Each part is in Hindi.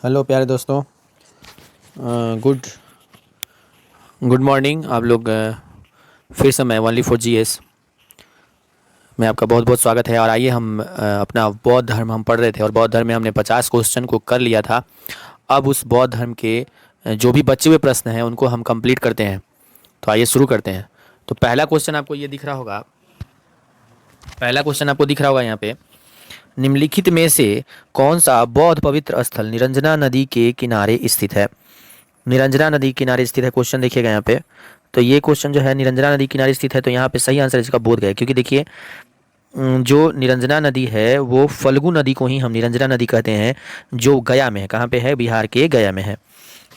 हेलो प्यारे दोस्तों, गुड गुड मॉर्निंग। आप लोग फिर से मैं ओनली फॉर जीएस में आपका बहुत बहुत स्वागत है। और आइए हम अपना बौद्ध धर्म हम पढ़ रहे थे और बौद्ध धर्म में हमने 50 क्वेश्चन को कर लिया था। अब उस बौद्ध धर्म के जो भी बचे हुए प्रश्न हैं उनको हम कंप्लीट करते हैं। तो आइए शुरू करते हैं। तो पहला क्वेश्चन आपको ये दिख रहा होगा, यहाँ पे, निम्नलिखित में से कौन सा बौद्ध पवित्र स्थल निरंजना नदी के किनारे स्थित है। निरंजना नदी किनारे स्थित है, क्वेश्चन देखिएगा यहाँ पे। तो ये क्वेश्चन जो है निरंजना नदी किनारे स्थित है, तो यहाँ पे सही आंसर इसका बोध गया, क्योंकि देखिए जो निरंजना नदी है वो फल्गु नदी को ही हम निरंजना नदी कहते हैं, जो गया में है। कहाँ पे है? बिहार के गया में है।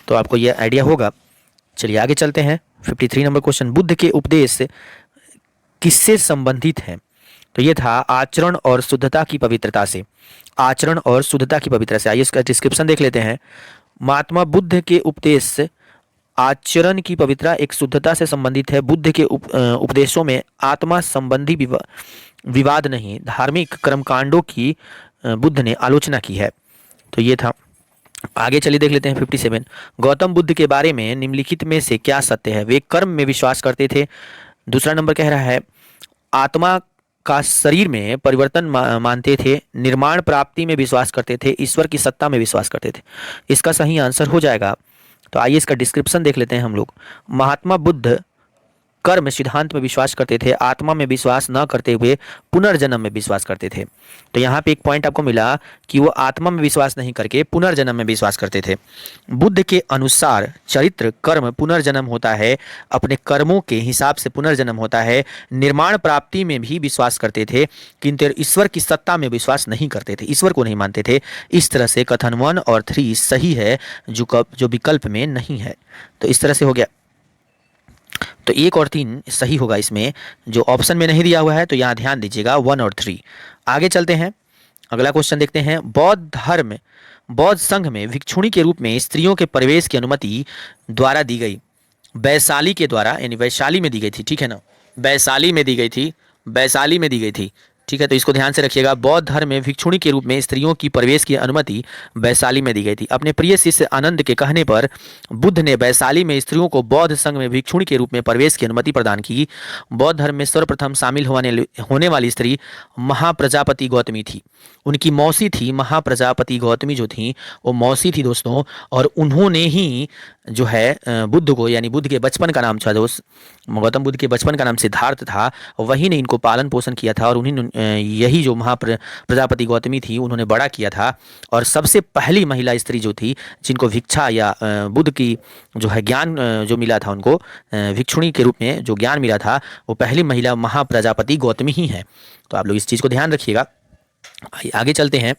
तो आपको ये आइडिया होगा। चलिए आगे चलते हैं। 53 नंबर क्वेश्चन, बुद्ध के उपदेश किससे संबंधित हैं? तो ये था आचरण और शुद्धता की पवित्रता से। आचरण और शुद्धता की पवित्रता से। आइए इसका डिस्क्रिप्शन देख लेते हैं। महात्मा बुद्ध के उपदेश आचरण की पवित्रता एक शुद्धता से संबंधित है। बुद्ध के उपदेशों में आत्मा संबंधी विवाद नहीं, धार्मिक कर्मकांडों की बुद्ध ने आलोचना की है। तो ये था। आगे चलिए देख लेते हैं 57। गौतम बुद्ध के बारे में निम्नलिखित में से क्या सत्य है? वे कर्म में विश्वास करते थे। दूसरा नंबर कह रहा है आत्मा का शरीर में परिवर्तन मानते थे, निर्माण प्राप्ति में विश्वास करते थे, ईश्वर की सत्ता में विश्वास करते थे। इसका सही आंसर हो जाएगा। तो आइए इसका डिस्क्रिप्शन देख लेते हैं हम लोग। महात्मा बुद्ध कर्म सिद्धांत में विश्वास करते थे, आत्मा में विश्वास न करते हुए पुनर्जन्म में विश्वास करते थे। तो यहाँ पे एक पॉइंट आपको मिला कि वो आत्मा में विश्वास नहीं करके पुनर्जन्म में विश्वास करते थे। बुद्ध के अनुसार चरित्र कर्म पुनर्जन्म होता है, अपने कर्मों के हिसाब से पुनर्जन्म होता है। निर्माण प्राप्ति में भी विश्वास करते थे, किंतु ईश्वर की सत्ता में विश्वास नहीं करते थे, ईश्वर को नहीं मानते थे। इस तरह से कथन 1 और 3 सही है, जो विकल्प में नहीं है। तो इस तरह से हो गया। तो 1 और 3 सही होगा इसमें, जो ऑप्शन में नहीं दिया हुआ है। तो यहाँ ध्यान दीजिएगा 1 और 3। आगे चलते हैं, अगला क्वेश्चन देखते हैं। बौद्ध संघ में भिक्षुणी के रूप में स्त्रियों के प्रवेश की अनुमति द्वारा दी गई। वैशाली के द्वारा, यानी वैशाली में दी गई थी, ठीक है ना? वैशाली में दी गई थी, वैशाली में दी गई थी, ठीक है। तो इसको ध्यान से रखिएगा। बौद्ध धर्म में भिक्षुणी के रूप में स्त्रियों की प्रवेश की अनुमति वैशाली में दी गई थी। अपने प्रिय शिष्य आनंद के कहने पर बुद्ध ने वैशाली में स्त्रियों को बौद्ध संघ में भिक्षुणी के रूप में प्रवेश की अनुमति प्रदान की। बौद्ध धर्म में सर्वप्रथम शामिल होने वाली स्त्री महाप्रजापति गौतमी थी। उनकी मौसी थी महाप्रजापति गौतमी, जो थी वो मौसी थी दोस्तों। और उन्होंने ही जो है बुद्ध को, यानी बुद्ध के बचपन का नाम था दोस्त, गौतम बुद्ध के बचपन का नाम सिद्धार्थ था, वही ने इनको पालन पोषण किया था। और उन्हीं यही जो प्रजापति गौतमी थी उन्होंने बड़ा किया था। और सबसे पहली महिला स्त्री जो थी, जिनको भिक्षा या बुद्ध की जो है ज्ञान जो मिला था, उनको भिक्षुणी के रूप में जो ज्ञान मिला था, वो पहली महिला महाप्रजापति गौतमी ही है। तो आप लोग इस चीज़ को ध्यान रखिएगा। आगे चलते हैं,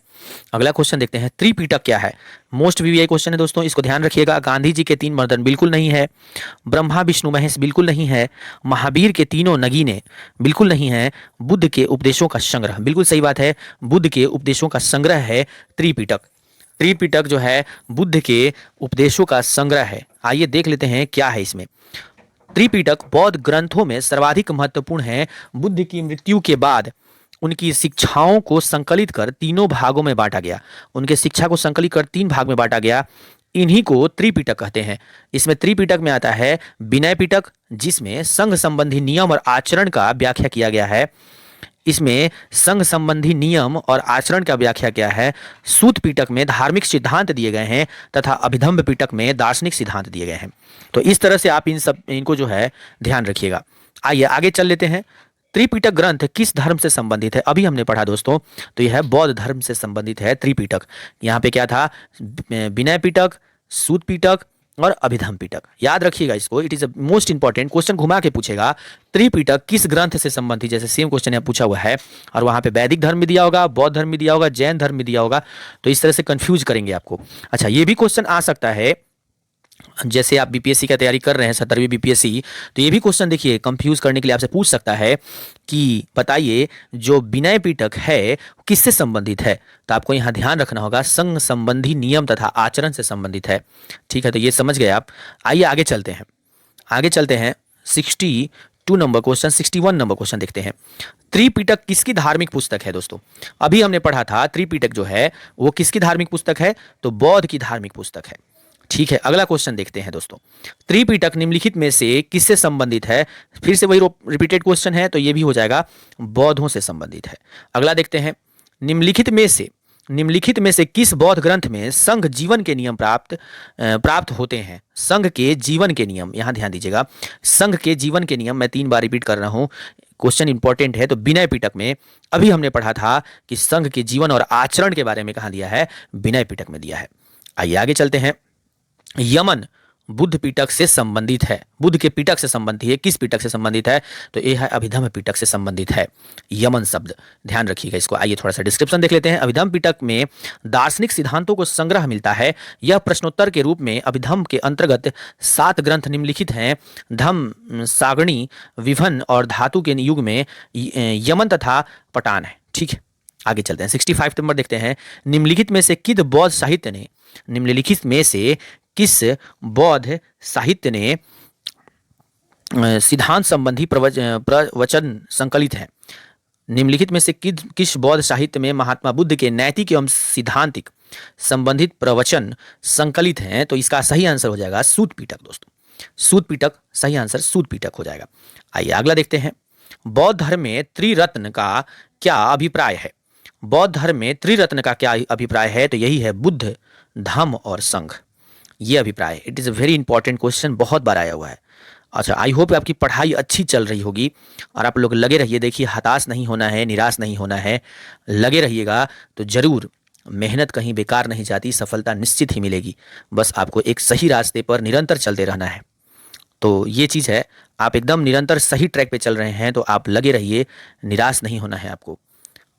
अगला क्वेश्चन देखते हैं। त्रिपिटक क्या है? मोस्ट वीवीआई क्वेश्चन है दोस्तों, इसको ध्यान रखिएगा। गांधी जी के 3 मर्दन बिल्कुल नहीं है। ब्रह्मा विष्णु महेश बिल्कुल नहीं है। महावीर के 3 नगीने बिल्कुल नहीं है। बुद्ध के उपदेशों का संग्रह बिल्कुल सही बात है। बुद्ध के उपदेशों का संग्रह है त्रिपिटक। त्रिपिटक जो है बुद्ध के उपदेशों का संग्रह है। आइए देख लेते हैं क्या है इसमें। त्रिपिटक बौद्ध ग्रंथों में सर्वाधिक महत्वपूर्ण है। बुद्ध की मृत्यु के बाद उनकी शिक्षाओं को संकलित कर 3 भागों में बांटा गया। उनके शिक्षा को संकलित कर 3 भाग में बांटा गया। इन्हीं को त्रिपिटक कहते हैं। इसमें त्रिपिटक में आता है विनय पिटक, जिसमें संघ संबंधी नियम और आचरण का व्याख्या किया गया है। इसमें संघ संबंधी नियम और आचरण का व्याख्या किया है। सूत पिटक में धार्मिक सिद्धांत दिए गए हैं तथा अभिधम्ब पिटक में दार्शनिक सिद्धांत दिए गए हैं। तो इस तरह से आप इनको जो है ध्यान रखिएगा। आइए आगे चल लेते हैं। त्रिपिटक ग्रंथ किस धर्म से संबंधित है? अभी हमने पढ़ा दोस्तों, तो यह बौद्ध धर्म से संबंधित है त्रिपिटक। यहाँ पे क्या था? विनय पिटक, सूत पिटक और अभिधम्म पिटक। याद रखिएगा इसको, it is a most important question. घुमा के पूछेगा त्रिपिटक किस ग्रंथ से संबंधित, जैसे सेम क्वेश्चन यहाँ पूछा हुआ है। और वहाँ पे वैदिक धर्म भी दिया होगा, बौद्ध धर्म भी दिया होगा, जैन धर्म भी दिया होगा। तो इस तरह से कंफ्यूज करेंगे आपको। अच्छा, ये भी क्वेश्चन आ सकता है, जैसे आप बीपीएससी का तैयारी कर रहे हैं, 17वीं बीपीएससी, तो ये भी क्वेश्चन देखिए कंफ्यूज करने के लिए आपसे पूछ सकता है कि बताइए जो विनय पिटक है किससे संबंधित है? तो आपको यहाँ ध्यान रखना होगा, संघ संबंधी नियम तथा आचरण से संबंधित है। ठीक है, तो ये समझ गए आप। आइए आगे चलते हैं। 62 62 नंबर क्वेश्चन, 61 नंबर क्वेश्चन देखते हैं। त्रिपिटक किसकी धार्मिक पुस्तक है दोस्तों? अभी हमने पढ़ा था त्रिपिटक जो है वो किसकी धार्मिक पुस्तक है, तो बौद्ध की धार्मिक पुस्तक है। ठीक है, अगला क्वेश्चन देखते हैं दोस्तों। त्रिपिटक निम्नलिखित में से किससे संबंधित है? फिर से वही रिपीटेड क्वेश्चन है, तो ये भी हो जाएगा बौद्धों से संबंधित है। अगला देखते हैं, निम्नलिखित में से किस बौद्ध ग्रंथ में संघ जीवन के नियम प्राप्त होते हैं? संघ के जीवन के नियम, यहां ध्यान दीजिएगा, संघ के जीवन के नियम, मैं 3 बार रिपीट कर रहा हूं, क्वेश्चन इंपॉर्टेंट है। तो विनय पिटक में अभी हमने पढ़ा था कि संघ के जीवन और आचरण के बारे में कहां दिया है, विनय पिटक में दिया है। आइए आगे चलते हैं। यमन बुद्ध पिटक से संबंधित है, बुद्ध के पिटक से संबंधित है। किस पिटक से संबंधित है, तो यह है अभिधम्म पिटक से संबंधित है यमन शब्द, ध्यान रखिएगा इसको। आइए थोड़ा सा डिस्क्रिप्शन देख लेते हैं। अभिधम्म पिटक में दार्शनिक सिद्धांतों को संग्रह मिलता है। यह प्रश्नोत्तर के रूप में अभिधम्म के अंतर्गत 7 ग्रंथ निम्नलिखित हैं। धम्म, सागणी, विभन और धातु के युग में यमन तथा पटान है। ठीक है, आगे चलते हैं। 65 नंबर देखते हैं। निम्नलिखित में से किस बौद्ध साहित्य ने सिद्धांत संबंधी प्रवचन संकलित है? निम्नलिखित में से किस बौद्ध साहित्य में महात्मा बुद्ध के नैतिक एवं सिद्धांतिक संबंधित प्रवचन संकलित हैं? तो इसका सही आंसर हो जाएगा सूत पिटक दोस्तों, सूत पिटक, सही आंसर सूत पिटक हो जाएगा। आइए अगला देखते हैं। बौद्ध धर्म में त्रिरत्न का क्या अभिप्राय है? बौद्ध धर्म में त्रिरत्न का क्या अभिप्राय है? तो यही है बुद्ध, धम्म और संघ, ये अभिप्राय है। It is a very important question, बहुत बार आया हुआ है। अच्छा, आई होप आपकी पढ़ाई अच्छी चल रही होगी और आप लोग लगे रहिए। देखिए, हताश नहीं होना है, निराश नहीं होना है, लगे रहिएगा तो जरूर मेहनत कहीं बेकार नहीं जाती, सफलता निश्चित ही मिलेगी। बस आपको एक सही रास्ते पर निरंतर चलते रहना है। तो ये चीज़ है, आप एकदम निरंतर सही ट्रैक पे चल रहे हैं तो आप लगे रहिए, निराश नहीं होना है आपको।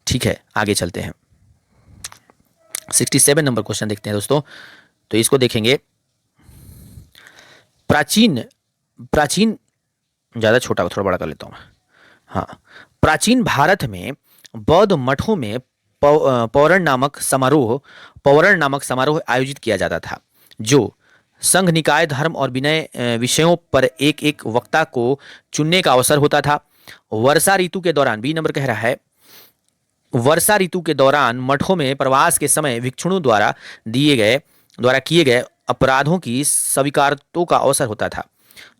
ठीक है, आगे चलते हैं। 67 नंबर क्वेश्चन देखते हैं दोस्तों। तो इसको देखेंगे। प्राचीन ज़्यादा छोटा, थोड़ा बड़ा कर लेता हूँ। हाँ, प्राचीन भारत में बौद्ध मठों में पौरण नामक समारोह आयोजित किया जाता था, जो संघ, निकाय, धर्म और विनय विषयों पर एक एक वक्ता को चुनने का अवसर होता था। वर्षा ऋतु के दौरान, बी नंबर कह रहा है, वर्षा ऋतु के दौरान मठों में प्रवास के समय भिक्षुओं द्वारा किए गए अपराधों की स्वीकारोक्ति का अवसर होता था।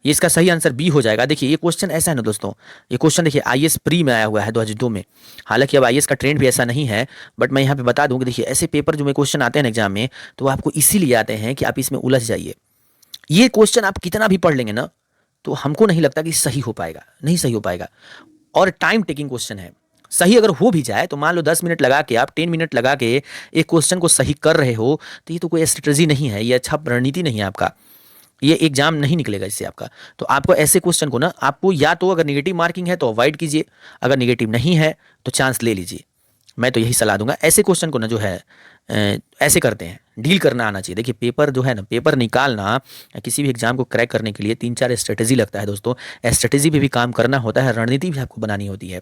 ये इसका सही आंसर बी हो जाएगा। देखिए, ये क्वेश्चन ऐसा है ना दोस्तों, ये क्वेश्चन देखिए आईएएस प्री में आया हुआ है 2002 में। हालांकि अब आईएएस का ट्रेंड भी ऐसा नहीं है, बट मैं यहाँ पे बता दूं कि देखिए, ऐसे पेपर जो में क्वेश्चन आते हैं एग्जाम में, तो वो आपको इसीलिए आते हैं कि आप इसमें उलझ जाइए। ये क्वेश्चन आप कितना भी पढ़ लेंगे ना, तो हमको नहीं लगता कि सही हो पाएगा, नहीं सही हो पाएगा। और टाइम टेकिंग क्वेश्चन है। सही अगर हो भी जाए तो मान लो 10 मिनट लगा के, आप 10 मिनट लगा के एक क्वेश्चन को सही कर रहे हो, तो ये तो कोई स्ट्रेटजी नहीं है, ये अच्छा रणनीति नहीं है आपका, ये एग्जाम नहीं निकलेगा इससे आपका। तो आपको ऐसे क्वेश्चन को ना, आपको या तो अगर नेगेटिव मार्किंग है तो अवॉइड कीजिए, अगर नेगेटिव नहीं है तो चांस ले लीजिए। मैं तो यही सलाह दूंगा। ऐसे क्वेश्चन को ना जो है ऐसे करते हैं, डील करना आना चाहिए। देखिए, पेपर जो है ना, पेपर निकालना किसी भी एग्जाम को क्रैक करने के लिए 3-4 स्ट्रेटेजी लगता है दोस्तों। स्ट्रेटेजी पे भी काम करना होता है, रणनीति भी आपको बनानी होती है।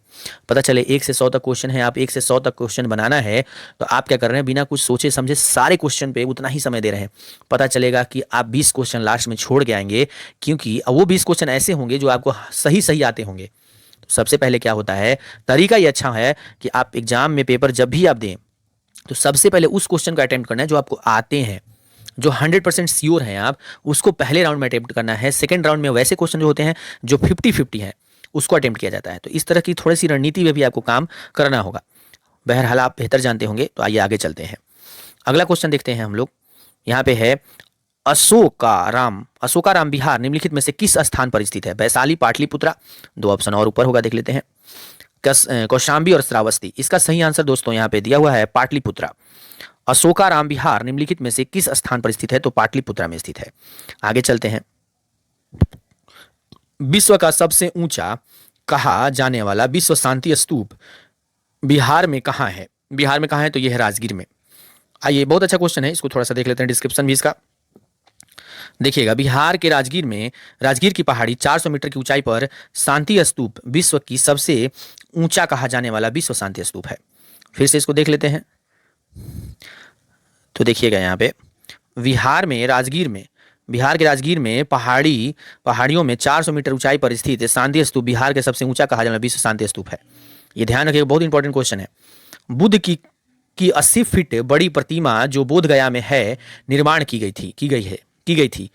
पता चले 1 से 100 तक क्वेश्चन है, आप 1 से 100 तक क्वेश्चन बनाना है, तो आप क्या कर रहे हैं, बिना कुछ सोचे समझे सारे क्वेश्चन पे उतना ही समय दे रहे हैं। पता चलेगा कि आप 20 क्वेश्चन लास्ट में छोड़ के आएंगे, क्योंकि वो 20 क्वेश्चन ऐसे होंगे जो आपको सही सही आते होंगे। सबसे पहले क्या होता है, तरीका ये अच्छा है कि आप एग्जाम में पेपर जब भी आप दें, तो सबसे पहले उस क्वेश्चन का अटेम्प्ट करना है जो आपको आते हैं, जो 100% श्योर हैं आप, उसको पहले राउंड में अटेम्प्ट करना है। सेकंड राउंड में वैसे क्वेश्चन जो होते हैं जो 50-50 हैं, उसको अटेम्प्ट किया जाता है। तो इस तरह की थोड़ी सी रणनीति में भी आपको काम करना होगा। बहरहाल आप बेहतर जानते होंगे। तो आइए आगे चलते हैं। अगला क्वेश्चन देखते हैं हम लोग। यहाँ पे है, अशोकाराम बिहार निम्नलिखित में से किस स्थान पर स्थित है? वैशाली, पाटलिपुत्रा, 2 ऑप्शन और ऊपर होगा, देख लेते हैं। कौशाम्बी और श्रावस्ती। इसका सही आंसर दोस्तों यहाँ पे दिया हुआ है पाटलिपुत्रा। अशोकाराम बिहार निम्नलिखित में से किस स्थान पर स्थित है? तो पाटलिपुत्रा में स्थित है। आगे चलते हैं। विश्व का सबसे ऊंचा कहा जाने वाला विश्व शांति स्तूप बिहार में कहाँ है? बिहार में कहाँ है? तो यह है राजगीर में। आइए, बहुत अच्छा क्वेश्चन है, इसको थोड़ा सा देख लेते हैं, डिस्क्रिप्शन भी इसका देखिएगा। बिहार के राजगीर की पहाड़ी 400 मीटर की ऊंचाई पर शांति स्तूप विश्व की सबसे ऊंचा कहा जाने वाला विश्व शांति स्तूप है। फिर से इसको देख लेते हैं। तो देखिएगा यहाँ पे, राजगीर में बिहार के राजगीर में पहाड़ियों में 400 मीटर ऊंचाई पर स्थित शांति स्तूप बिहार के सबसे ऊंचा कहा जाने वाला विश्व शांति स्तूप है। ये ध्यान रखिएगा, बहुत इंपॉर्टेंट क्वेश्चन है। बुद्ध की 80 फीट बड़ी प्रतिमा जो बोध गया में है, निर्माण की गई थी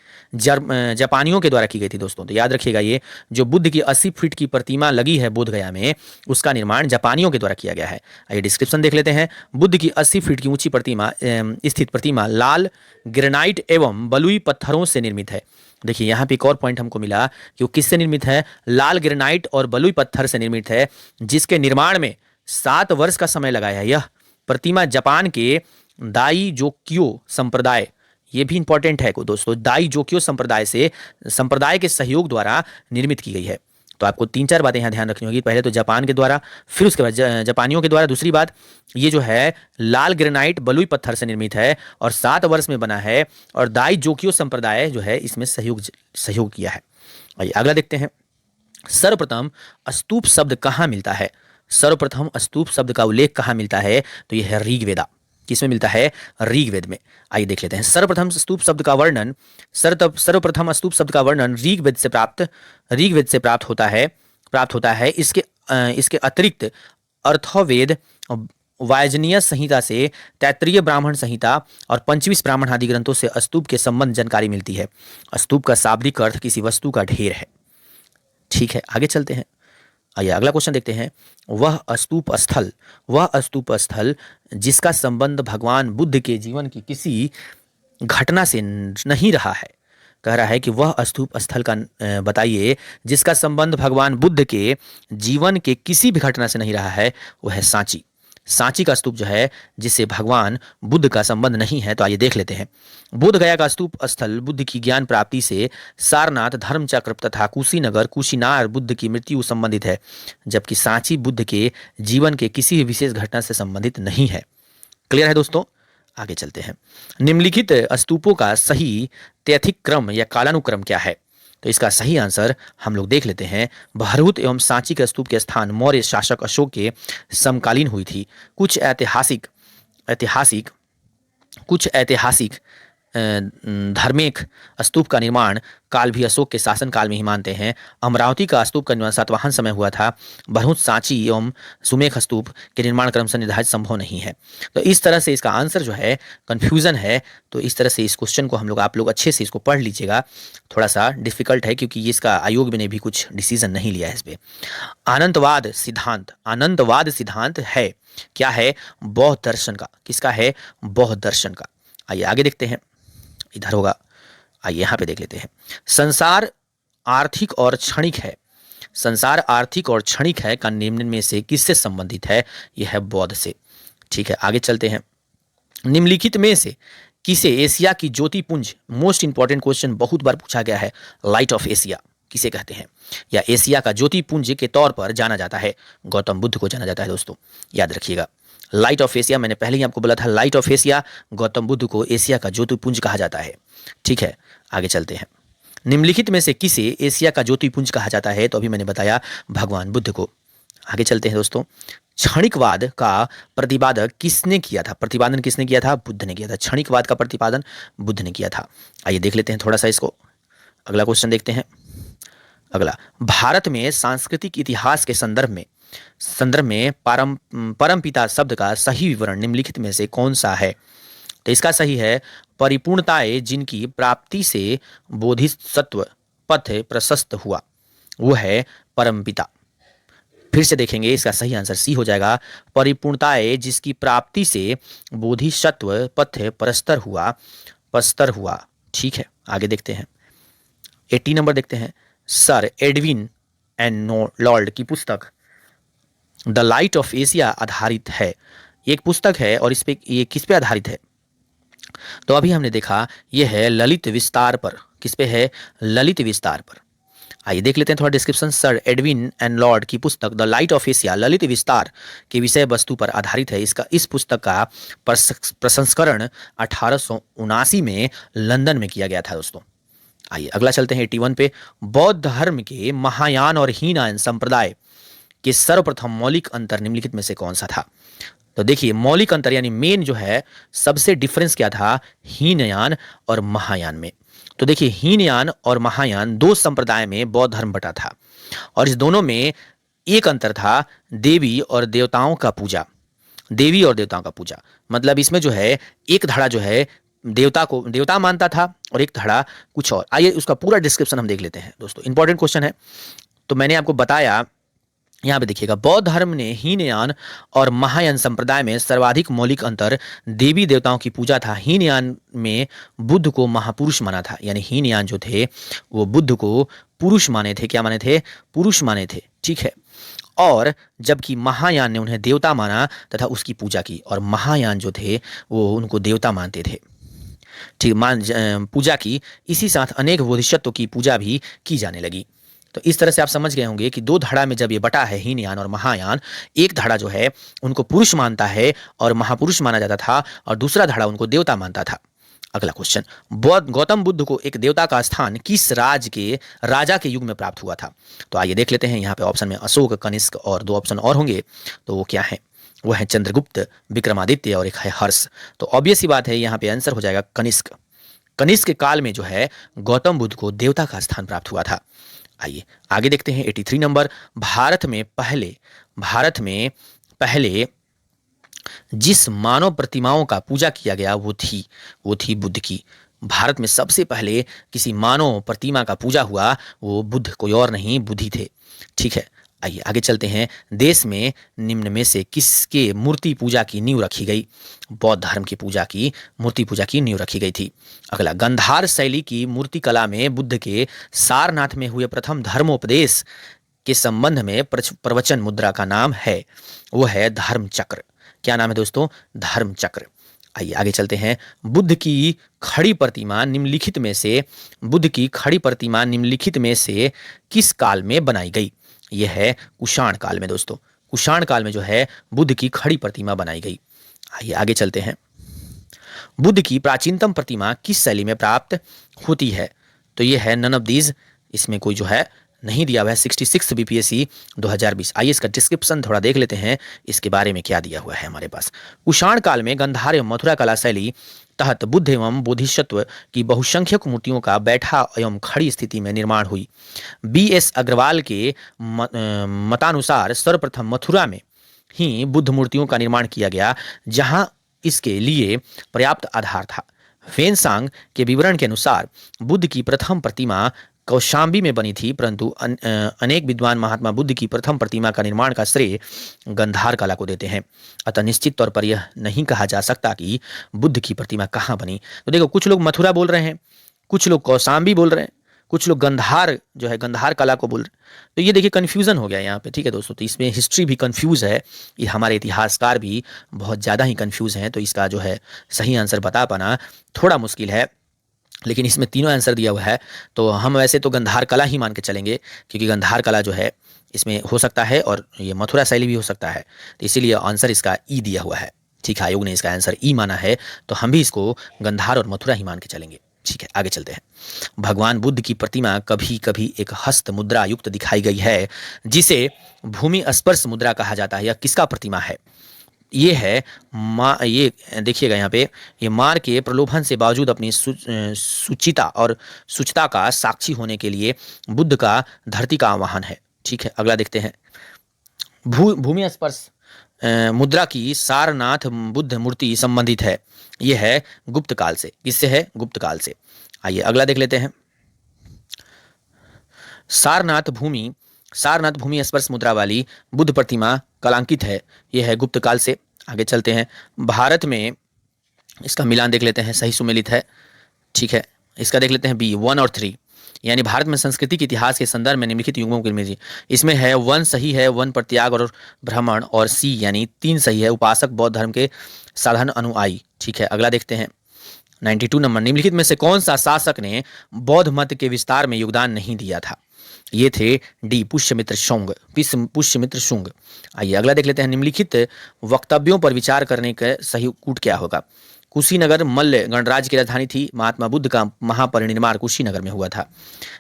जापानियों के द्वारा की गई थी दोस्तों। तो याद रखिएगा, ये जो बुद्ध की 80 फीट की प्रतिमा लगी है बोध गया में, उसका निर्माण जापानियों के द्वारा किया गया है। आइए डिस्क्रिप्शन देख लेते हैं। बुद्ध की 80 फीट की ऊंची प्रतिमा स्थित प्रतिमा लाल ग्रेनाइट एवं बलुई पत्थरों से निर्मित है। देखिए यहाँ पे एक और पॉइंट हमको मिला कि वो किससे निर्मित है, लाल ग्रेनाइट और बलुई पत्थर से निर्मित है, जिसके निर्माण में 7 वर्ष का समय लगाया है। यह प्रतिमा जापान के दाई जोक्यो संप्रदाय, ये भी इंपॉर्टेंट है को दोस्तों, दाई जोक्यो संप्रदाय के सहयोग द्वारा निर्मित की गई है। तो आपको 3-4 बातें यहाँ ध्यान रखनी होगी। पहले तो जापान के द्वारा, फिर उसके बाद जापानियों के द्वारा। दूसरी बात, ये जो है लाल ग्रेनाइट बलुई पत्थर से निर्मित है और 7 वर्ष में बना है, और दाई जोक्यो संप्रदाय जो है इसमें सहयोग किया है। आइए अगला देखते हैं। सर्वप्रथम स्तूप शब्द कहाँ मिलता है? सर्वप्रथम स्तूप शब्द का उल्लेख कहाँ मिलता है? तो यह है ऋग्वेदा। किसमें मिलता है? ऋग्वेद में। आइए देख लेते हैं। सर्वप्रथम स्तूप शब्द का वर्णन सर्वप्रथम स्तूप शब्द का वर्णन ऋग्वेद से प्राप्त होता है। इसके अतिरिक्त अर्थवेद, वायजनीय संहिता से, तैत्तिरीय ब्राह्मण संहिता और पंचविंश ब्राह्मण आदि ग्रंथों से स्तूप के संबंध जानकारी मिलती है। स्तूप का शाब्दिक अर्थ किसी वस्तु का ढेर है। ठीक है, आगे चलते हैं। आइए अगला क्वेश्चन देखते हैं। वह स्तूप स्थल जिसका संबंध भगवान बुद्ध के जीवन की किसी घटना से नहीं रहा है। कह रहा है कि वह स्तूप स्थल का बताइए जिसका संबंध भगवान बुद्ध के जीवन के किसी भी घटना से नहीं रहा है। वह है सांची का स्तूप जो है, जिससे भगवान बुद्ध का संबंध नहीं है। तो आइए देख लेते हैं। बोध गया का स्तूप स्थल बुद्ध की ज्ञान प्राप्ति से सारनाथ, धर्मचक्र तथा कुशीनार बुद्ध की मृत्यु संबंधित है, जबकि सांची बुद्ध के जीवन के किसी विशेष घटना से संबंधित नहीं है। क्लियर है दोस्तों? आगे चलते हैं। निम्नलिखित स्तूपों का सही तैथिक क्रम या कालानुक्रम क्या है? तो इसका सही आंसर हम लोग देख लेते हैं। बहरूत एवं सांची के स्तूप के स्थान मौर्य शासक अशोक के समकालीन हुई थी। कुछ ऐतिहासिक धर्मेक स्तूप का निर्माण काल भी अशोक के शासन काल में ही मानते हैं। अमरावती का स्तूप का निर्माण सातवाहन समय हुआ था। बरहुत, सांची एवं सुमेख स्तूप के निर्माण क्रम से निर्धारित संभव नहीं है। तो इस तरह से इसका आंसर जो है कंफ्यूजन है। तो इस तरह से इस क्वेश्चन को आप लोग अच्छे से इसको पढ़ लीजिएगा। थोड़ा सा डिफिकल्ट है क्योंकि इसका आयोग ने भी कुछ डिसीजन नहीं लिया है इस पर। अनंतवाद सिद्धांत है क्या है? बौद्ध दर्शन का। किसका है? बौद्ध दर्शन का। आइए आगे देखते हैं। इधर होगा, आइए यहाँ पे देख लेते हैं। संसार आर्थिक और क्षणिक है का निम्न में से किससे संबंधित है? यह है बौद्ध से। ठीक है, आगे चलते हैं। निम्नलिखित में से किसे एशिया की ज्योतिपुंज, मोस्ट इंपॉर्टेंट क्वेश्चन, बहुत बार पूछा गया है, लाइट ऑफ एशिया किसे कहते हैं, या एशिया का ज्योतिपुंज के तौर पर जाना जाता है? गौतम बुद्ध को जाना जाता है दोस्तों, याद रखिएगा। लाइट ऑफ एशिया, मैंने पहले ही आपको बोला था, light of Asia, Gautam Buddha को एशिया का ज्योतिपुंज कहा जाता है। ठीक है, आगे चलते हैं। निम्नलिखित में से किसे एशिया का ज्योतिपुंज कहा जाता है? तो अभी मैंने बताया भगवान बुद्ध को। आगे चलते हैं दोस्तों। क्षणिकवाद का प्रतिपादन किसने किया था? बुद्ध ने किया था। क्षणिकवाद का प्रतिपादन बुद्ध ने किया था। आइए देख लेते हैं थोड़ा सा इसको। अगला क्वेश्चन देखते हैं। अगला, भारत में सांस्कृतिक इतिहास के संदर्भ में परमपिता शब्द का सही विवरण निम्नलिखित में से कौन सा है? तो इसका सही है, परिपूर्णताएं जिनकी प्राप्ति से बोधिसत्व पथ प्रशस्त हुआ, वो है परमपिता। फिर से देखेंगे, इसका सही आंसर सी हो जाएगा। परिपूर्णताएं जिसकी प्राप्ति से बोधिसत्व पथ प्रस्तर हुआ। ठीक है, आगे देखते हैं। 80 नंबर देखते हैं। सर एडविन एंड लॉर्ड की पुस्तक द लाइट ऑफ एशिया आधारित है। एक पुस्तक है और ये किस पे आधारित है? तो अभी हमने देखा ये है ललित विस्तार पर। किस पे है? ललित विस्तार पर। आइए देख लेते हैं थोड़ा description. Sir Edwin and Lord की पुस्तक the light of Asia Lalit विस्तार के विषय वस्तु पर आधारित है। इस पुस्तक का प्रसंस्करण 1879 में लंदन में किया गया था दोस्तों। आइए अगला चलते हैं 81 पे। बौद्ध धर्म के महायान और हीनयान संप्रदाय के सर्वप्रथम मौलिक अंतर निम्नलिखित में से कौन सा था? तो देखिए मौलिक अंतर यानी मेन जो है सबसे डिफरेंस क्या था हीनयान और महायान में। तो देखिए हीनयान और महायान दो संप्रदाय में बौद्ध धर्म बटा था और इस दोनों में एक अंतर था देवी और देवताओं का पूजा। देवी और देवताओं का पूजा मतलब इसमें जो है एक धड़ा जो है देवता को देवता मानता था और एक धड़ा कुछ और। आइए उसका पूरा डिस्क्रिप्शन हम देख लेते हैं दोस्तों, इंपॉर्टेंट क्वेश्चन है। तो मैंने आपको बताया यहाँ पे देखिएगा बौद्ध धर्म ने हीनयान और महायान संप्रदाय में सर्वाधिक मौलिक अंतर देवी देवताओं की पूजा था। हीनयान में बुद्ध को महापुरुष माना था, यानी हीनयान जो थे वो बुद्ध को पुरुष माने थे। क्या माने थे? पुरुष माने थे, ठीक है। और जबकि महायान ने उन्हें देवता माना तथा उसकी पूजा की, और महायान जो थे वो उनको देवता मानते थे, ठीक पूजा की। इसी साथ अनेक बोधिसत्व की पूजा भी की जाने लगी। तो इस तरह से आप समझ गए होंगे कि दो धड़ा में जब ये बटा है हीनयान और महायान, एक धड़ा जो है उनको पुरुष मानता है और महापुरुष माना जाता था और दूसरा धड़ा उनको देवता मानता था। अगला क्वेश्चन, गौतम बुद्ध को एक देवता का स्थान किस राजा के युग में प्राप्त हुआ था? तो आइए देख लेते हैं। यहाँ पे ऑप्शन में अशोक, कनिष्क और दो ऑप्शन और होंगे। तो वो क्या है? वो है चंद्रगुप्त, विक्रमादित्य और एक है हर्ष। तो ऑब्वियस ही बात है यहाँ पे आंसर हो जाएगा कनिष्क। कनिष्क के काल में जो है गौतम बुद्ध को देवता का स्थान प्राप्त हुआ था। आइए आगे देखते हैं 83 नंबर, भारत में पहले जिस मानव प्रतिमाओं का पूजा किया गया वो थी बुद्ध की। भारत में सबसे पहले किसी मानव प्रतिमा का पूजा हुआ वो बुद्ध, कोई और नहीं, बुद्ध ही थे, ठीक है। आइए आगे चलते हैं। देश में निम्न में से किसके मूर्ति पूजा की नींव रखी गई? बौद्ध धर्म की मूर्ति पूजा की नींव रखी गई थी। अगला, गंधार शैली की मूर्ति कला में बुद्ध के सारनाथ में हुए प्रथम धर्मोपदेश के संबंध में प्रवचन मुद्रा का नाम है, वो है धर्म चक्र। क्या नाम है दोस्तों? धर्म चक्र। आइए आगे चलते हैं। बुद्ध की खड़ी प्रतिमा निम्नलिखित में से किस काल में बनाई गई? यह है कुषाण काल में दोस्तों। कुषाण काल में जो है बुद्ध की खड़ी प्रतिमा बनाई गई। आइए आगे चलते हैं। बुद्ध की प्राचीनतम प्रतिमा किस शैली में प्राप्त होती है? तो यह है नन ऑफ दीज, इसमें कोई जो है नहीं दिया हुआ है। 66 बीपीएससी 2020। आइए इसका डिस्क्रिप्शन थोड़ा देख लेते हैं, इसके बारे में क्या दिया हुआ है हमारे पास। कुषाण काल में गंधार एवं मथुरा कला शैली तहत बुद्ध एवं बोधिसत्व की बहुसंख्यक मूर्तियों का बैठा एवं खड़ी स्थिति में निर्माण हुई। BS अग्रवाल के मतानुसार सर्वप्रथम मथुरा में ही बुद्ध मूर्तियों का निर्माण किया गया, जहां इसके लिए पर्याप्त आधार था। वेनसांग के विवरण के अनुसार बुद्ध की प्रथम प्रतिमा कौशाम्बी में बनी थी, परंतु अनेक विद्वान महात्मा बुद्ध की प्रथम प्रतिमा का निर्माण का श्रेय गंधार कला को देते हैं। अतः निश्चित तौर पर यह नहीं कहा जा सकता कि बुद्ध की प्रतिमा कहाँ बनी। तो देखो, कुछ लोग मथुरा बोल रहे हैं, कुछ लोग कौशाम्बी बोल रहे हैं, कुछ लोग गंधार जो है गंधार कला को बोल रहे हैं। तो ये देखिए कन्फ्यूजन हो गया यहाँ पे, ठीक है दोस्तों। तो इसमें हिस्ट्री भी कन्फ्यूज है, ये हमारे इतिहासकार भी बहुत ज़्यादा ही कन्फ्यूज हैं। तो इसका जो है सही आंसर बता पाना थोड़ा मुश्किल है, लेकिन इसमें तीनों आंसर दिया हुआ है। तो हम वैसे तो गंधार कला ही मान के चलेंगे, क्योंकि गंधार कला जो है इसमें हो सकता है और ये मथुरा शैली भी हो सकता है। तो इसीलिए आंसर इसका ई दिया हुआ है, ठीक है। आयोग ने इसका आंसर ई माना है, तो हम भी इसको गंधार और मथुरा ही मान के चलेंगे, ठीक है। आगे चलते हैं। भगवान बुद्ध की प्रतिमा कभी कभी एक हस्त मुद्रा युक्त दिखाई गई है, जिसे भूमि स्पर्श मुद्रा कहा जाता है। यह किसका प्रतिमा है? ये है ये देखिएगा यहाँ पे, ये मार के प्रलोभन से बावजूद अपनी सुचिता और सुचिता का साक्षी होने के लिए बुद्ध का धरती का आवाहन है, ठीक है। अगला देखते हैं। भूमि स्पर्श मुद्रा की सारनाथ बुद्ध मूर्ति संबंधित है, ये है गुप्त काल से। किससे है? गुप्त काल से। आइए अगला देख लेते हैं। सारनाथ भूमि स्पर्श मुद्रा वाली बुद्ध प्रतिमा कलांकित है, यह है गुप्त काल से। आगे चलते हैं। भारत में इसका मिलान देख लेते हैं, सही सुमेलित है, ठीक है। इसका देख लेते हैं B 1 और 3, यानी भारत में संस्कृति के इतिहास के संदर्भ में निम्नलिखित युगों की इमेज। इसमें है 1 सही है, 1 पर त्याग और भ्रमण, और C यानी 3 सही है, उपासक बौद्ध धर्म के साधन अनुयायी, ठीक है। अगला देखते हैं 92 नंबर। निम्नलिखित में से कौन सा शासक ने बौद्ध मत के विस्तार में योगदान नहीं दिया था? ये थे D पुष्यमित्र शुंग। आइए अगला देख लेते हैं। निम्नलिखित वक्तव्यों पर विचार करने का सही कूट क्या होगा? कुशीनगर मल्ल गणराज्य की राजधानी थी। महात्मा बुद्ध का महापरिनिर्वाण कुशीनगर में हुआ था।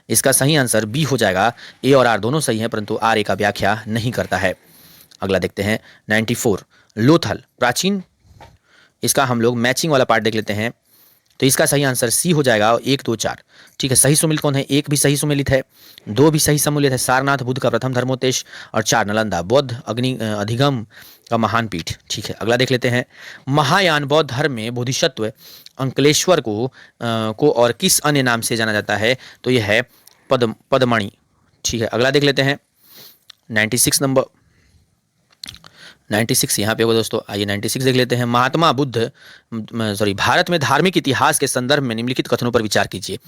इसका सही आंसर B हो जाएगा। A और R दोनों सही हैं, परंतु R A का व्याख्या नहीं करता है। अगला देखते हैं 94। लोथल प्राचीन, इसका हम लोग मैचिंग वाला पार्ट देख लेते हैं। तो इसका सही आंसर सी हो जाएगा, 1 2 4। ठीक है, सही सुमेलित कौन है? 1 भी सही सुमेलित है, 2 भी सही सम्मिलित है, सारनाथ बुद्ध का प्रथम धर्मोपदेश, और 4 नालंदा बौद्ध अधिगम का महान पीठ। ठीक है, अगला देख लेते हैं। महायान बौद्ध धर्म में बोधिसत्व अंकलेश्वर को और किस अन्य नाम से जाना जाता है? तो यह है पदमणि। ठीक है, अगला देख लेते हैं 96 नंबर, 96 यहाँ पे होगा दोस्तों। आइए 96 देख लेते हैं। महात्मा बुद्ध भारत में धार्मिक इतिहास के संदर्भ में निम्नलिखित कथनों पर विचार कीजिए।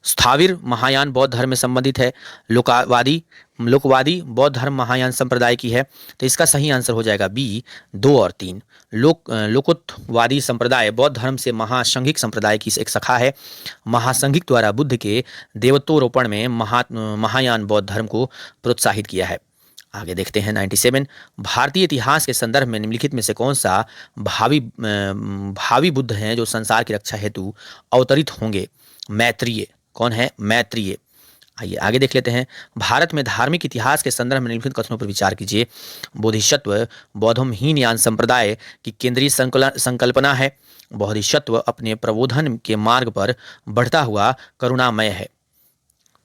स्थाविर महायान बौद्ध धर्म में संबंधित है। लोकवादी बौद्ध धर्म महायान संप्रदाय की है। तो इसका सही आंसर हो जाएगा बी, 2 और 3। लोकोत्तवादी संप्रदाय बौद्ध धर्म से महासंघिक संप्रदाय की एक शाखा है। महासंघिक द्वारा बुद्ध के देवत्वरोपण में महायान बौद्ध धर्म को प्रोत्साहित किया है। आगे देखते हैं 97। भारतीय इतिहास के संदर्भ में निम्नलिखित में से कौन सा भावी बुद्ध हैं जो संसार की रक्षा हेतु अवतरित होंगे? मैत्रेय। कौन है? मैत्रेय। आइए आगे देख लेते हैं। भारत में धार्मिक इतिहास के संदर्भ में निम्नलिखित कथनों पर विचार कीजिए। बोधिसत्व बौद्धम हीनयान संप्रदाय की केंद्रीय संकल्पना है। बोधिसत्व अपने प्रबोधन के मार्ग पर बढ़ता हुआ करुणामय है।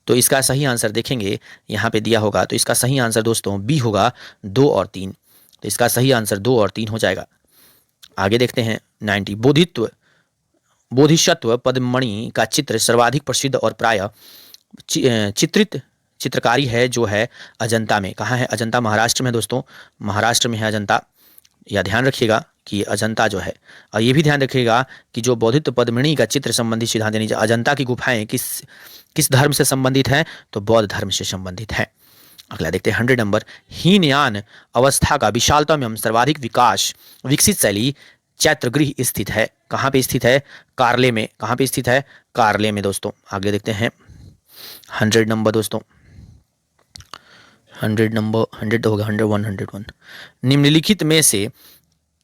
तो इसका सही आंसर देखेंगे यहाँ पे दिया होगा, तो इसका सही आंसर दोस्तों बी होगा, 2 और 3। तो इसका सही आंसर 2 और 3 हो जाएगा। आगे देखते हैं 90। बोधिसत्व पद्ममणि का चित्र सर्वाधिक प्रसिद्ध और प्राय चित्रित चित्रकारी है जो है अजंता में। कहाँ है? अजंता महाराष्ट्र में दोस्तों, महाराष्ट्र में है अजंता। या ध्यान रखिएगा कि अजंता जो है, और ये भी ध्यान रखिएगा कि जो बोधित्व पद्ममणि का चित्र संबंधी सिद्धांत यानी अजंता की गुफाएं किस धर्म से संबंधित हैं? तो बौद्ध धर्म से संबंधित है। अगला देखते हैं 100 नंबर। हीनयान अवस्था का विशालतम एवं सर्वाधिक विकसित शैली चैत्रगृह स्थित है। कहाँ पे स्थित है? कार्ले में। कहाँ पे स्थित है? कार्ले में दोस्तों। आगे देखते हैं 100 नंबर दोस्तों। 100 नंबर, 100 तो होगा, 101, 101। निम्नलिखित में से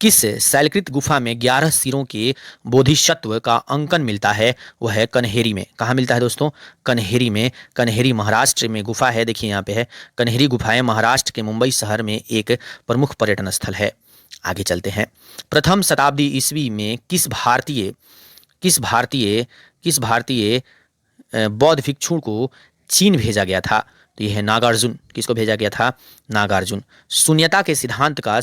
किस शैलकृत गुफा में 11 सिरों के बोधिसत्व का अंकन मिलता है? वह है कन्हेरी में। कहाँ मिलता है दोस्तों? कन्हेरी में। कन्हेरी महाराष्ट्र में गुफा है, देखिए यहाँ पे है कन्हेरी गुफाएं, महाराष्ट्र के मुंबई शहर में एक प्रमुख पर्यटन स्थल है। आगे चलते हैं। प्रथम शताब्दी ईस्वी में किस भारतीय बौद्ध भिक्षु को चीन भेजा गया था? तो यह है नागार्जुन। किसको भेजा गया था? नागार्जुन। शून्यता के सिद्धांत का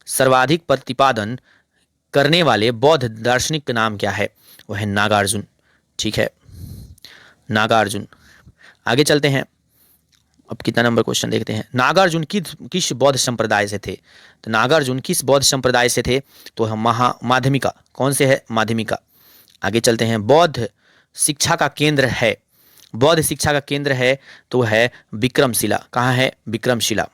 सर्वाधिक प्रतिपादन करने वाले बौद्ध दार्शनिक का नाम क्या है? वह है नागार्जुन। ठीक है, नागार्जुन। आगे चलते हैं। अब कितना नंबर क्वेश्चन देखते हैं। नागार्जुन किस बौद्ध संप्रदाय से थे? तो नागार्जुन किस बौद्ध संप्रदाय से थे? तो हम माध्यमिका। कौन से है? माध्यमिका। आगे चलते हैं। बौद्ध शिक्षा का केंद्र है तो है विक्रमशिला। कहाँ है? विक्रमशिला।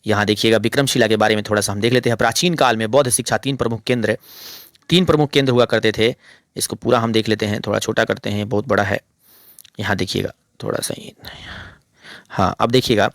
यहाँ देखिएगा विक्रमशिला के बारे में थोड़ा सा हम देख लेते हैं। प्राचीन काल में बौद्ध शिक्षा तीन प्रमुख केंद्र हुआ करते थे। इसको पूरा हम देख लेते हैं, थोड़ा छोटा करते हैं, बहुत बड़ा है। यहाँ देखिएगा थोड़ा सा ही, हाँ अब देखिएगा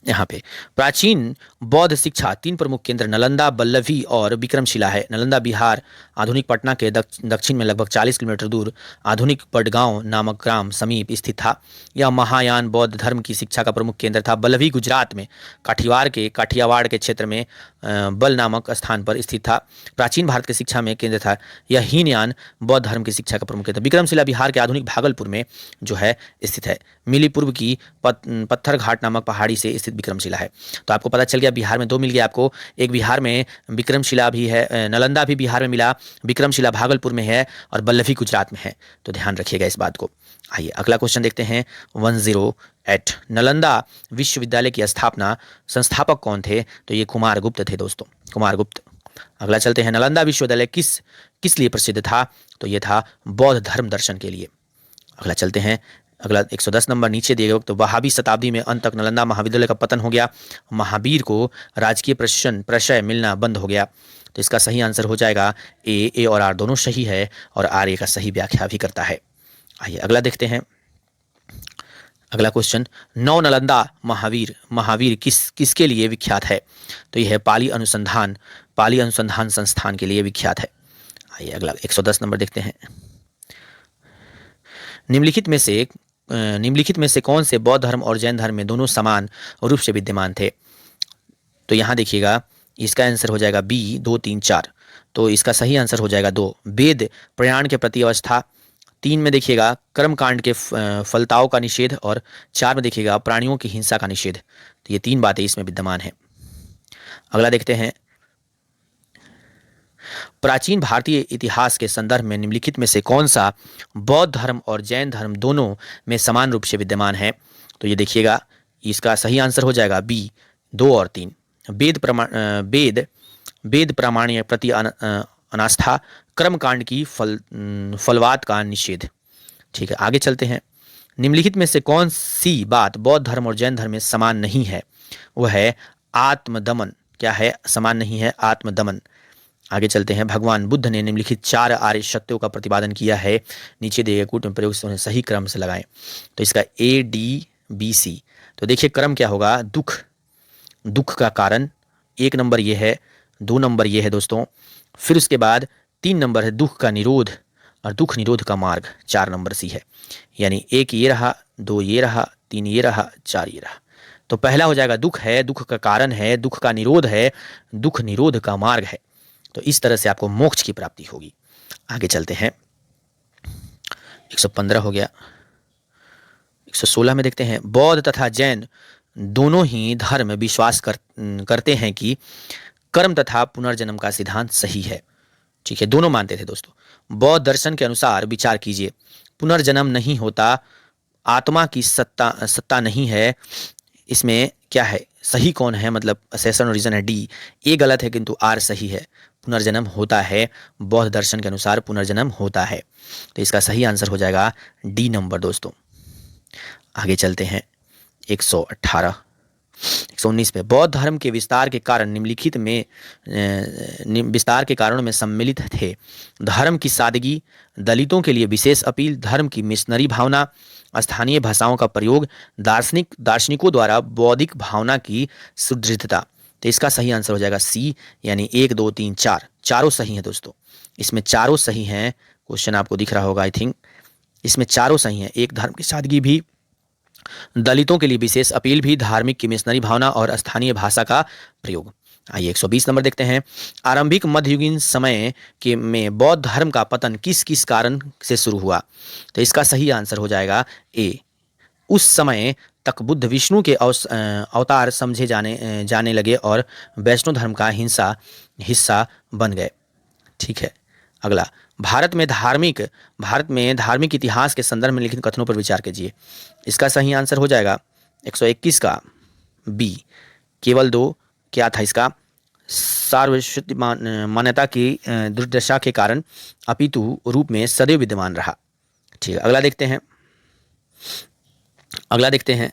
यहाँ पे प्राचीन बौद्ध शिक्षा तीन प्रमुख केंद्र नालंदा, बल्लभी और विक्रमशिला है। नालंदा बिहार आधुनिक पटना के दक्षिण में लगभग 40 किलोमीटर दूर आधुनिक बडगांव नामक ग्राम समीप स्थित था। यह महायान बौद्ध धर्म की शिक्षा का प्रमुख केंद्र था। बल्लभी गुजरात में काठियावाड़ के क्षेत्र में बल नामक स्थान पर स्थित था। प्राचीन भारत की शिक्षा में केंद्र था। यह हीनयान बौद्ध धर्म की शिक्षा का प्रमुख केंद्र। विक्रमशिला बिहार के आधुनिक भागलपुर में जो है स्थित है। मिली पूर्व की पत्थर घाट नामक पहाड़ी से स्थित विक्रमशिला है। तो आपको पता चल गया बिहार में दो मिल गया आपको, एक बिहार में विक्रमशिला भी है, नालंदा भी बिहार में मिला, विक्रमशिला भागलपुर में है और बल्लभी गुजरात में है। तो ध्यान रखिएगा इस बात को। आइए अगला क्वेश्चन देखते हैं 108। नालंदा विश्वविद्यालय की संस्थापक कौन थे? तो ये कुमारगुप्त थे दोस्तों, कुमारगुप्त। अगला चलते हैं। नालंदा विश्वविद्यालय किस लिए प्रसिद्ध था? तो ये था बौद्ध धर्म दर्शन के लिए। अगला चलते हैं। अगला 110 नंबर नीचे दिए गए। तो वहाबी शताब्दी में अंत तक नालंदा महाविद्यालय का पतन हो गया। महावीर को राजकीय प्रशय मिलना बंद हो गया। तो इसका सही आंसर हो जाएगा ए और आर दोनों सही है और आर ए का सही व्याख्या भी करता है। आइए अगला देखते हैं। अगला क्वेश्चन, नौ नालंदा महावीर किसके लिए विख्यात है? तो यह है पाली अनुसंधान संस्थान के लिए विख्यात है। आइए अगला 110 नंबर देखते हैं। निम्नलिखित में से निम्नलिखित में से कौन से बौद्ध धर्म और जैन धर्म में दोनों समान रूप से विद्यमान थे? तो यहाँ देखिएगा, इसका आंसर हो जाएगा बी 2, 3, 4। तो इसका सही आंसर हो जाएगा 2, वेद प्रयाण के प्रति अवस्था। 3 में देखिएगा कर्मकांड के फलताओं का निषेध, और 4 में देखिएगा प्राणियों की हिंसा का निषेध। तो ये 3 बातें इसमें विद्यमान है। अगला देखते हैं, प्राचीन भारतीय इतिहास के संदर्भ में निम्नलिखित में से कौन सा बौद्ध धर्म और जैन धर्म दोनों में समान रूप से विद्यमान है? तो ये देखिएगा, इसका सही आंसर हो जाएगा बी 2 और 3, वेद प्रामाण्य प्रति अनास्था, कर्मकांड की फलवाद का निषेध। ठीक है, आगे चलते हैं। निम्नलिखित में से कौन सी बात बौद्ध धर्म और जैन धर्म में समान नहीं है? वह है आत्मदमन। क्या है? समान नहीं है, आत्मदमन। आगे चलते हैं। भगवान बुद्ध ने निम्नलिखित 4 आर्य सत्यों का प्रतिपादन किया है, नीचे दिए गए कूट में प्रयोग से उन्हें सही क्रम से लगाएं। तो इसका ADBC। तो देखिए क्रम क्या होगा, दुख का कारण 1 नंबर ये है, 2 नंबर ये है दोस्तों, फिर उसके बाद 3 नंबर है दुख का निरोध, और दुख निरोध का मार्ग 4 नंबर सी है। यानी 1 ये रहा, 2 ये रहा, 3 ये रहा, 4 ये रहा। तो पहला हो जाएगा दुख है, दुख का कारण है, दुख का निरोध है, दुख निरोध का मार्ग है। तो इस तरह से आपको मोक्ष की प्राप्ति होगी। आगे चलते हैं। 115 हो गया। 116 में देखते हैं, बौद्ध तथा जैन दोनों ही धर्म विश्वास करते हैं कि कर्म तथा पुनर्जन्म का सिद्धांत सही है। ठीक है, दोनों मानते थे दोस्तों। बौद्ध दर्शन के अनुसार विचार कीजिए, पुनर्जन्म नहीं होता, आत्मा की सत्ता नहीं है। इसमें क्या है, सही कौन है? मतलब असेसन रीजन है डी। ए गलत है किंतु आर सही है। पुनर्जन्म होता है, बौद्ध दर्शन के अनुसार पुनर्जन्म होता है। तो इसका सही आंसर हो जाएगा डी नंबर दोस्तों। आगे चलते हैं। 118 119 पे, बौद्ध धर्म के विस्तार के कारण निम्नलिखित में विस्तार के कारणों में सम्मिलित थे: धर्म की सादगी, दलितों के लिए विशेष अपील, धर्म की मिशनरी भावना, स्थानीय भाषाओं का प्रयोग, दार्शनिकों द्वारा बौद्धिक भावना की सुदृढ़ता। तो इसका सही आंसर हो जाएगा सी, यानी 1, 2, 3, 4 चारों सही हैं दोस्तों। इसमें चारों सही हैं। क्वेश्चन आपको दिख रहा होगा आई थिंक। इसमें चारों सही हैं। एक, धर्म की सादगी भी, दलितों के लिए विशेष अपील भी, धार्मिक की मिशनरी भावना और स्थानीय भाषा का प्रयोग। आइए 120 नंबर देखते हैं। आरंभिक मध्ययुगीन समय के में बौद्ध धर्म का पतन किस किस कारण से शुरू हुआ? तो इसका सही आंसर हो जाएगा ए। उस समय तक बुद्ध विष्णु के अवतार समझे जाने लगे और वैष्णव धर्म का हिस्सा बन गए। ठीक है, अगला, भारत में धार्मिक इतिहास के संदर्भ में लिखित कथनों पर विचार कीजिए। इसका सही आंसर हो जाएगा 121 का बी, केवल 2। क्या था इसका? सार्वश्रुत मान्यता की दुर्दशा के कारण अपितु रूप में सदैव विद्यमान रहा। ठीक है, अगला देखते हैं।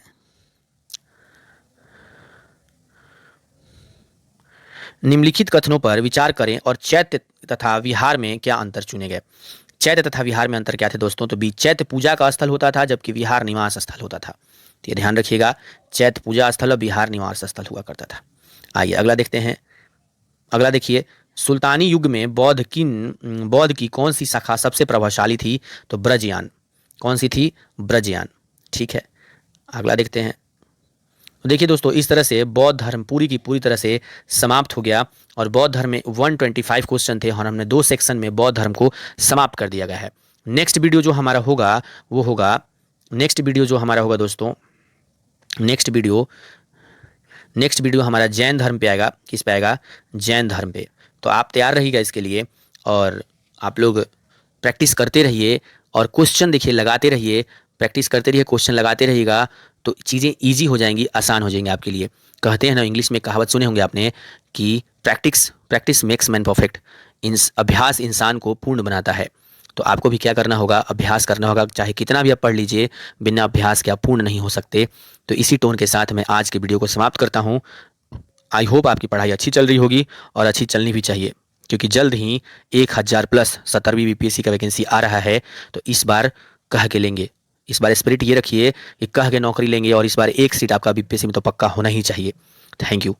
निम्नलिखित कथनों पर विचार करें और चैत्य तथा विहार में क्या अंतर चुने गए? चैत्य तथा विहार में अंतर क्या थे दोस्तों? तो बी, चैत्य पूजा का स्थल होता था जबकि विहार निवास स्थल होता था। तो ये ध्यान रखिएगा, चैत्य पूजा स्थल और विहार निवास स्थल हुआ करता था। आइए अगला देखते हैं। अगला देखिए, सुल्तानी युग में बौद्ध की कौन सी शाखा सबसे प्रभावशाली थी? तो ब्रजयान। कौन सी थी? ब्रजयान। ठीक है, अगला देखते हैं। देखिए दोस्तों, इस तरह से बौद्ध धर्म पूरी की पूरी तरह से समाप्त हो गया और बौद्ध धर्म में 125 क्वेश्चन थे और हमने 2 सेक्शन में बौद्ध धर्म को समाप्त कर दिया गया है। नेक्स्ट वीडियो जो हमारा होगा दोस्तों, नेक्स्ट वीडियो हमारा जैन धर्म पे आएगा। किस पे आएगा? जैन धर्म पे। तो आप तैयार रहिएगा इसके लिए और आप लोग प्रैक्टिस करते रहिए और क्वेश्चन देखिए लगाते रहिए, प्रैक्टिस करते रहिए, क्वेश्चन लगाते रहिएगा तो चीज़ें ईजी हो जाएंगी, आसान हो जाएंगी आपके लिए। कहते हैं ना, इंग्लिश में कहावत सुने होंगे आपने कि प्रैक्टिस मेक्स मैन परफेक्ट। अभ्यास इंसान को पूर्ण बनाता है। तो आपको भी क्या करना होगा? अभ्यास करना होगा। चाहे कितना भी आप पढ़ लीजिए, बिना अभ्यास के आप पूर्ण नहीं हो सकते। तो इसी टोन के साथ मैं आज के वीडियो को समाप्त करता हूँ। आई होप आपकी पढ़ाई अच्छी चल रही होगी और अच्छी चलनी भी चाहिए, क्योंकि जल्द ही 1000+ 17वीं बीपीएससी का वैकेंसी आ रहा है। तो इस बार कह के लेंगे, इस बार स्पिरिट ये रखिए कि कह के नौकरी लेंगे और इस बार एक सीट आपका बीपीएससी में तो पक्का होना ही चाहिए। Thank you.